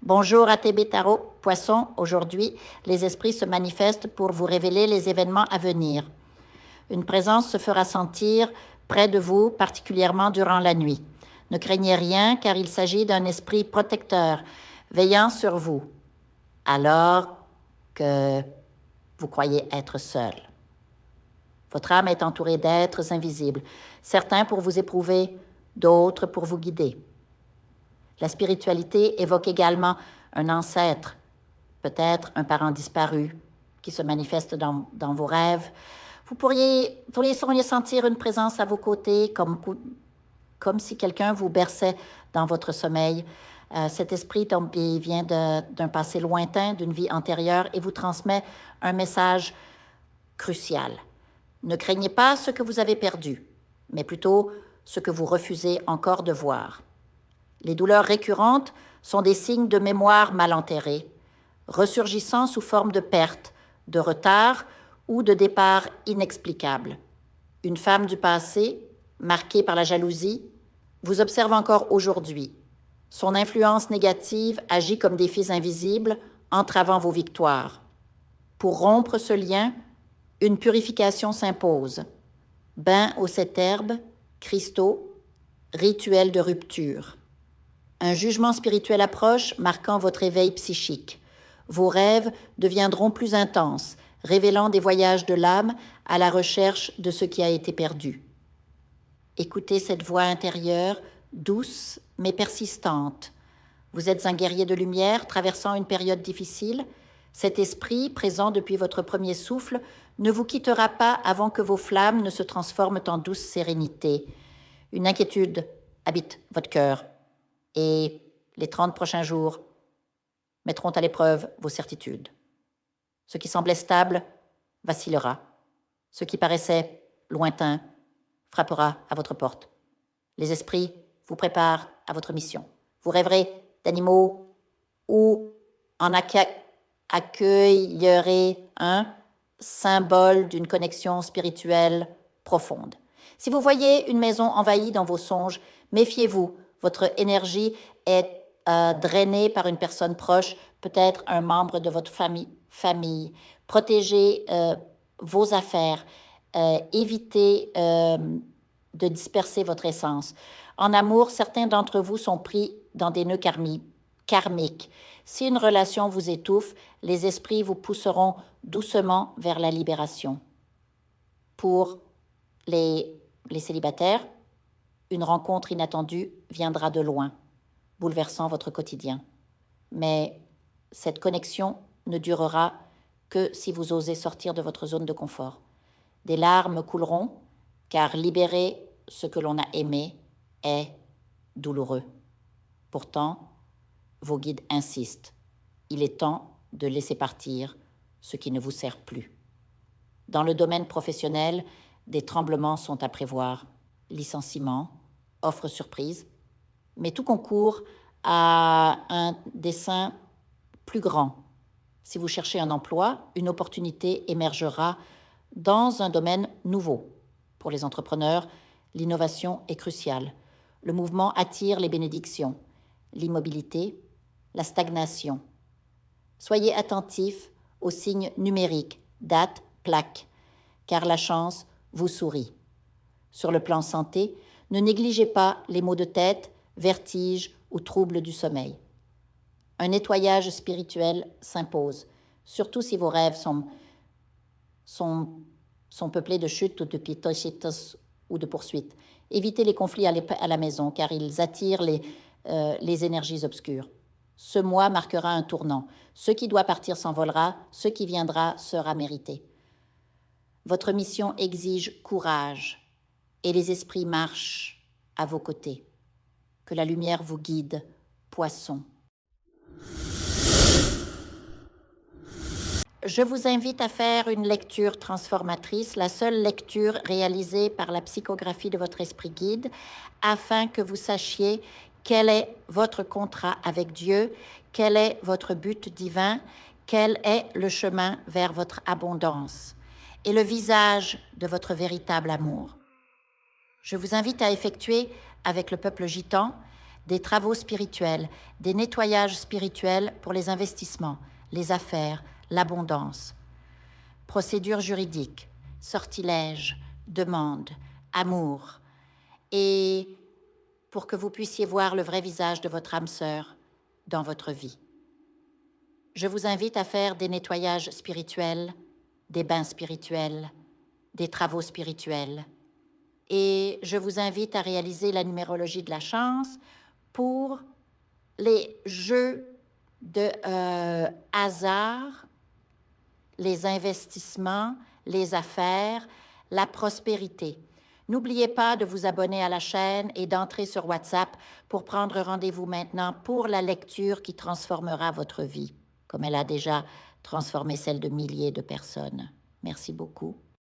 Bonjour ATB Tarot, Poisson. Aujourd'hui, les esprits se manifestent pour vous révéler les événements à venir. Une présence se fera sentir près de vous, particulièrement durant la nuit. Ne craignez rien car il s'agit d'un esprit protecteur, veillant sur vous, alors que vous croyez être seul. Votre âme est entourée d'êtres invisibles, certains pour vous éprouver, d'autres pour vous guider. La spiritualité évoque également un ancêtre, peut-être un parent disparu qui se manifeste dans vos rêves. Vous pourriez sentir une présence à vos côtés, comme si quelqu'un vous berçait dans votre sommeil. Cet esprit vient d'un passé lointain, d'une vie antérieure, et vous transmet un message crucial. Ne craignez pas ce que vous avez perdu, mais plutôt ce que vous refusez encore de voir. Les douleurs récurrentes sont des signes de mémoire mal enterrée, ressurgissant sous forme de perte, de retard ou de départ inexplicable. Une femme du passé, marquée par la jalousie, vous observe encore aujourd'hui. Son influence négative agit comme des fils invisibles, entravant vos victoires. Pour rompre ce lien, une purification s'impose. Bain aux 7 herbes, cristaux, rituel de rupture. Un jugement spirituel approche, marquant votre éveil psychique. Vos rêves deviendront plus intenses, révélant des voyages de l'âme à la recherche de ce qui a été perdu. Écoutez cette voix intérieure, douce mais persistante. Vous êtes un guerrier de lumière traversant une période difficile. Cet esprit, présent depuis votre premier souffle, ne vous quittera pas avant que vos flammes ne se transforment en douce sérénité. Une inquiétude habite votre cœur. Et les 30 prochains jours mettront à l'épreuve vos certitudes. Ce qui semblait stable vacillera. Ce qui paraissait lointain frappera à votre porte. Les esprits vous préparent à votre mission. Vous rêverez d'animaux ou en accueillerez un symbole d'une connexion spirituelle profonde. Si vous voyez une maison envahie dans vos songes, méfiez-vous. Votre énergie est drainée par une personne proche, peut-être un membre de votre famille. Protégez vos affaires. Évitez de disperser votre essence. En amour, certains d'entre vous sont pris dans des nœuds karmiques. Si une relation vous étouffe, les esprits vous pousseront doucement vers la libération. Pour les célibataires, une rencontre inattendue viendra de loin, bouleversant votre quotidien. Mais cette connexion ne durera que si vous osez sortir de votre zone de confort. Des larmes couleront, car libérer ce que l'on a aimé est douloureux. Pourtant, vos guides insistent. Il est temps de laisser partir ce qui ne vous sert plus. Dans le domaine professionnel, des tremblements sont à prévoir. Licenciements, offres surprises, mais tout concourt à un dessein plus grand. Si vous cherchez un emploi, une opportunité émergera dans un domaine nouveau. Pour les entrepreneurs, l'innovation est cruciale. Le mouvement attire les bénédictions, l'immobilité, la stagnation. Soyez attentifs aux signes numériques, dates, plaques, car la chance vous sourit. Sur le plan santé, ne négligez pas les maux de tête, vertiges ou troubles du sommeil. Un nettoyage spirituel s'impose, surtout si vos rêves sont peuplés de chutes ou de pitochitos ou de poursuites. Évitez les conflits à la maison, car ils attirent les énergies obscures. Ce mois marquera un tournant. Ce qui doit partir s'envolera, ce qui viendra sera mérité. Votre mission exige courage, et les esprits marchent à vos côtés. Que la lumière vous guide, Poisson. Je vous invite à faire une lecture transformatrice, la seule lecture réalisée par la psychographie de votre esprit guide, afin que vous sachiez quel est votre contrat avec Dieu, quel est votre but divin, quel est le chemin vers votre abondance et le visage de votre véritable amour. Je vous invite à effectuer avec le peuple gitan des travaux spirituels, des nettoyages spirituels pour les investissements, les affaires, l'abondance. Procédures juridiques, sortilèges, demandes, amour. Et pour que vous puissiez voir le vrai visage de votre âme sœur dans votre vie. Je vous invite à faire des nettoyages spirituels, des bains spirituels, des travaux spirituels. Et je vous invite à réaliser la numérologie de la chance pour les jeux de hasard, les investissements, les affaires, la prospérité. N'oubliez pas de vous abonner à la chaîne et d'entrer sur WhatsApp pour prendre rendez-vous maintenant pour la lecture qui transformera votre vie, comme elle a déjà transformé celle de milliers de personnes. Merci beaucoup.